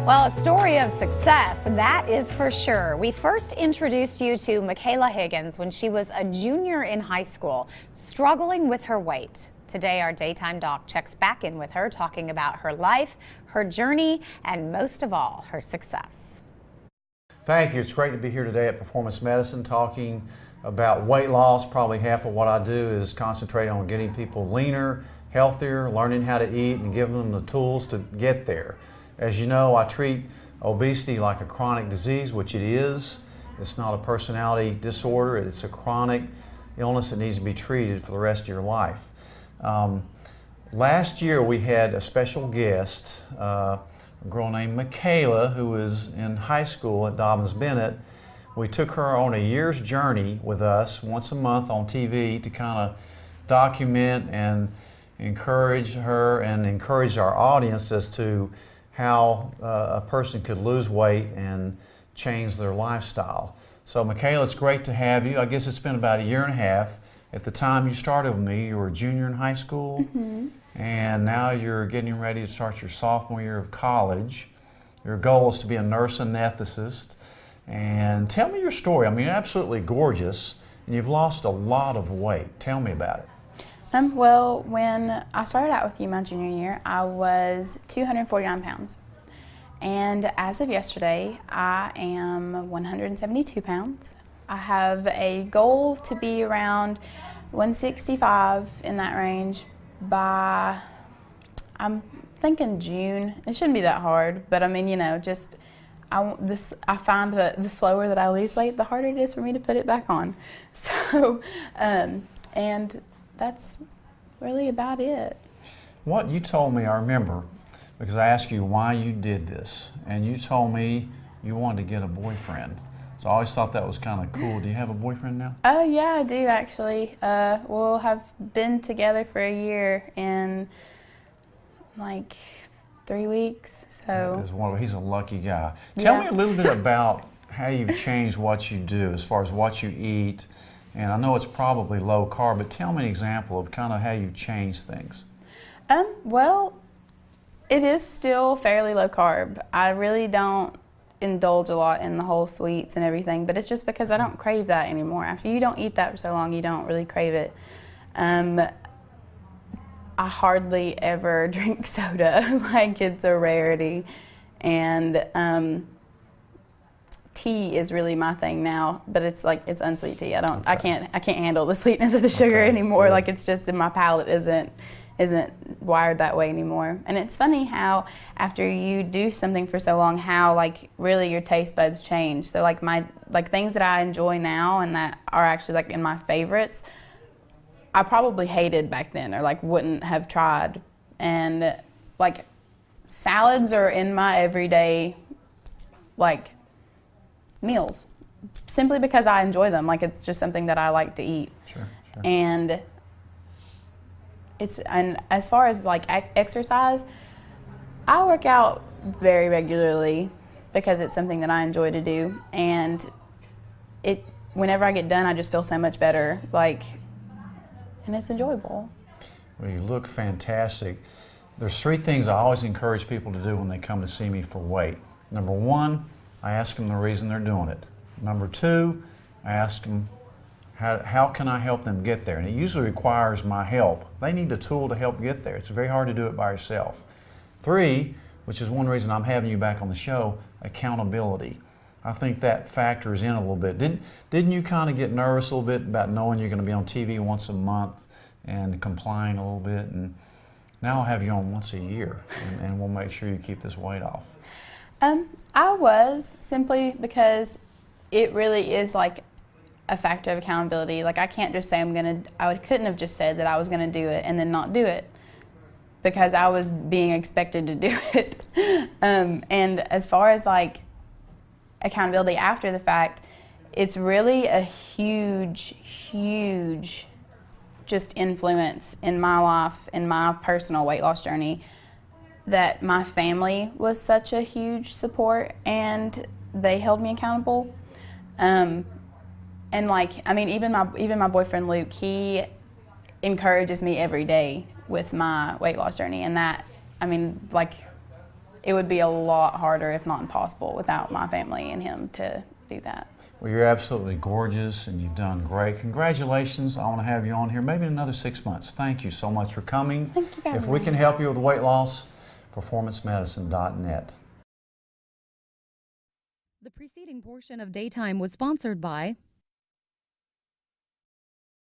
Well, a story of success, that is for sure. We first introduced you to Michaela Higgins when she was a junior in high school, struggling with her weight. Today, our Daytime Doc checks back in with her, talking about her life, her journey, and most of all, her success. Thank you. It's great to be here today at Performance Medicine talking about weight loss. Probably half of what I do is concentrate on getting people leaner, healthier, learning how to eat, and giving them the tools to get there. As you know, I treat obesity like a chronic disease, which it is. It's not a personality disorder. It's a chronic illness that needs to be treated for the rest of your life. Last year we had a special guest, a girl named Michaela, who was in high school at Dobbins-Bennett. We took her on a year's journey with us once a month on TV to kind of document and encourage her and encourage our audience as to how a person could lose weight and change their lifestyle. So Michaela, it's great to have you. I guess it's been about a year and a half. At the time you started with me, you were a junior in high school, and now you're getting ready to start your sophomore year of college. Your goal is to be a nurse anesthetist. And tell me your story. I mean, you're absolutely gorgeous, and you've lost a lot of weight. Tell me about it. Well, when I started out with you my junior year, I was 249 pounds. And as of yesterday, I am 172 pounds. I have a goal to be around 165 in that range by, I'm thinking June. It shouldn't be that hard, but I mean, you know, just I find that the slower that I lose weight, the harder it is for me to put it back on. So, and that's really about it. What you told me, I remember, because I asked you why you did this, and you told me you wanted to get a boyfriend. So I always thought that was kind of cool. Do you have a boyfriend now? Oh yeah, I do actually. We'll have been together for a year in like 3 weeks. So he's a lucky guy. Tell me a little bit about how you've changed what you do as far as what you eat. And I know it's probably low carb, but tell me an example of kind of how you've changed things. Well, it is still fairly low carb. I really don't indulge a lot in the whole sweets and everything, but it's just because I don't crave that anymore. After you don't eat that for so long, you don't really crave it. I hardly ever drink soda, like it's a rarity. And tea is really my thing now, but it's like it's unsweet tea. I can't handle the sweetness of the sugar anymore. Like it's just in my palate isn't wired that way anymore. And it's funny how after you do something for so long, how like really your taste buds change. So like things that I enjoy now and that are actually like in my favorites, I probably hated back then or like wouldn't have tried. And like salads are in my everyday like meals simply because I enjoy them. Like it's just something that I like to eat. Sure. And as far as like exercise, I work out very regularly because it's something that I enjoy to do, and whenever I get done I just feel so much better, and it's enjoyable. Well, you look fantastic. There's 3 things I always encourage people to do when they come to see me for weight. Number 1, I ask them the reason they're doing it. Number 2, I ask them how can I help them get there? And it usually requires my help. They need a tool to help get there. It's very hard to do it by yourself. 3, which is one reason I'm having you back on the show, accountability. I think that factors in a little bit. Didn't you kind of get nervous a little bit about knowing you're going to be on TV once a month and complying a little bit? And now I'll have you on once a year, and we'll make sure you keep this weight off. I was, simply because it really is like a factor of accountability. Like I can't just say I couldn't have just said that I was gonna do it and then not do it, because I was being expected to do it. And as far as like accountability after the fact, it's really a huge just influence in my life, in my personal weight loss journey, that my family was such a huge support and they held me accountable. And like, I mean, even my boyfriend Luke, he encourages me every day with my weight loss journey, and that, I mean, like, it would be a lot harder, if not impossible, without my family and him to do that. Well, you're absolutely gorgeous and you've done great. Congratulations. I want to have you on here maybe in another 6 months. Thank you so much for coming. Thank you for having If we me. can help you with weight loss, performancemedicine.net. The preceding portion of Daytime was sponsored by